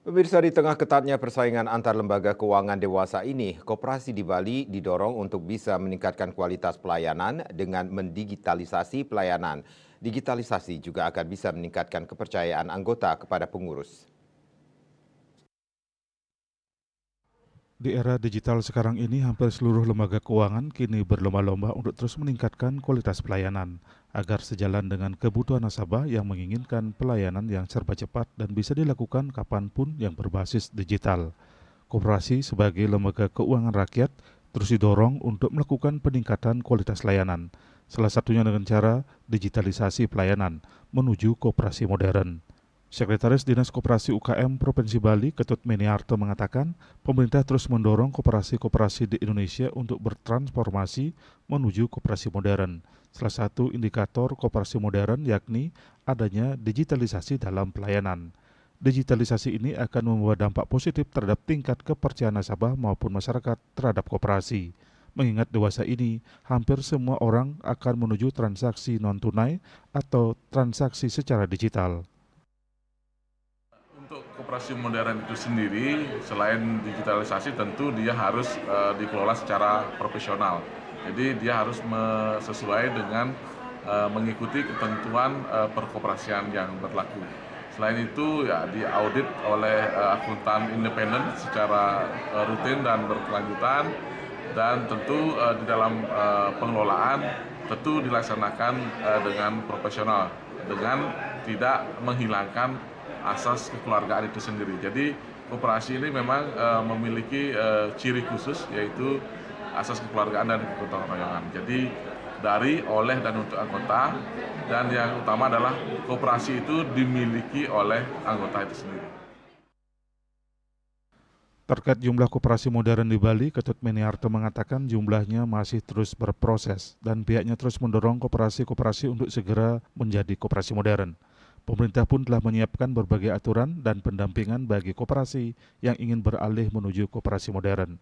Pemirsa, di tengah ketatnya persaingan antar lembaga keuangan dewasa ini, koperasi di Bali didorong untuk bisa meningkatkan kualitas pelayanan dengan mendigitalisasi pelayanan. Digitalisasi juga akan bisa meningkatkan kepercayaan anggota kepada pengurus. Di era digital sekarang ini, hampir seluruh lembaga keuangan kini berlomba-lomba untuk terus meningkatkan kualitas pelayanan, agar sejalan dengan kebutuhan nasabah yang menginginkan pelayanan yang serba cepat dan bisa dilakukan kapanpun yang berbasis digital. Koperasi sebagai lembaga keuangan rakyat terus didorong untuk melakukan peningkatan kualitas layanan, salah satunya dengan cara digitalisasi pelayanan menuju koperasi modern. Sekretaris Dinas Koperasi UKM Provinsi Bali, Ketut Meniarto mengatakan, pemerintah terus mendorong koperasi-koperasi di Indonesia untuk bertransformasi menuju koperasi modern. Salah satu indikator koperasi modern yakni adanya digitalisasi dalam pelayanan. Digitalisasi ini akan membawa dampak positif terhadap tingkat kepercayaan nasabah maupun masyarakat terhadap koperasi. Mengingat dewasa ini, hampir semua orang akan menuju transaksi non-tunai atau transaksi secara digital. Untuk koperasi modern itu sendiri, selain digitalisasi tentu dia harus dikelola secara profesional. Jadi dia harus sesuai dengan mengikuti ketentuan perkoperasian yang berlaku. Selain itu ya diaudit oleh akuntan independen secara rutin dan berkelanjutan, dan tentu di dalam pengelolaan tentu dilaksanakan dengan profesional, dengan tidak menghilangkan asas kekeluargaan itu sendiri. Jadi koperasi ini memang memiliki ciri khusus, yaitu asas kekeluargaan dan kegotong royongan. Jadi dari, oleh, dan untuk anggota, dan yang utama adalah koperasi itu dimiliki oleh anggota itu sendiri. Terkait jumlah koperasi modern di Bali, Ketut Meniarto mengatakan jumlahnya masih terus berproses dan pihaknya terus mendorong koperasi-koperasi untuk segera menjadi koperasi modern. Pemerintah pun telah menyiapkan berbagai aturan dan pendampingan bagi koperasi yang ingin beralih menuju koperasi modern.